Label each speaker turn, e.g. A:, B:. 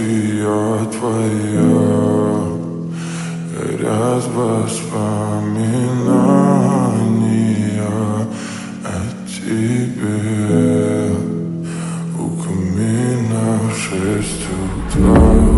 A: фотография твоя горят воспоминания о тебе. У камина в 6 утра.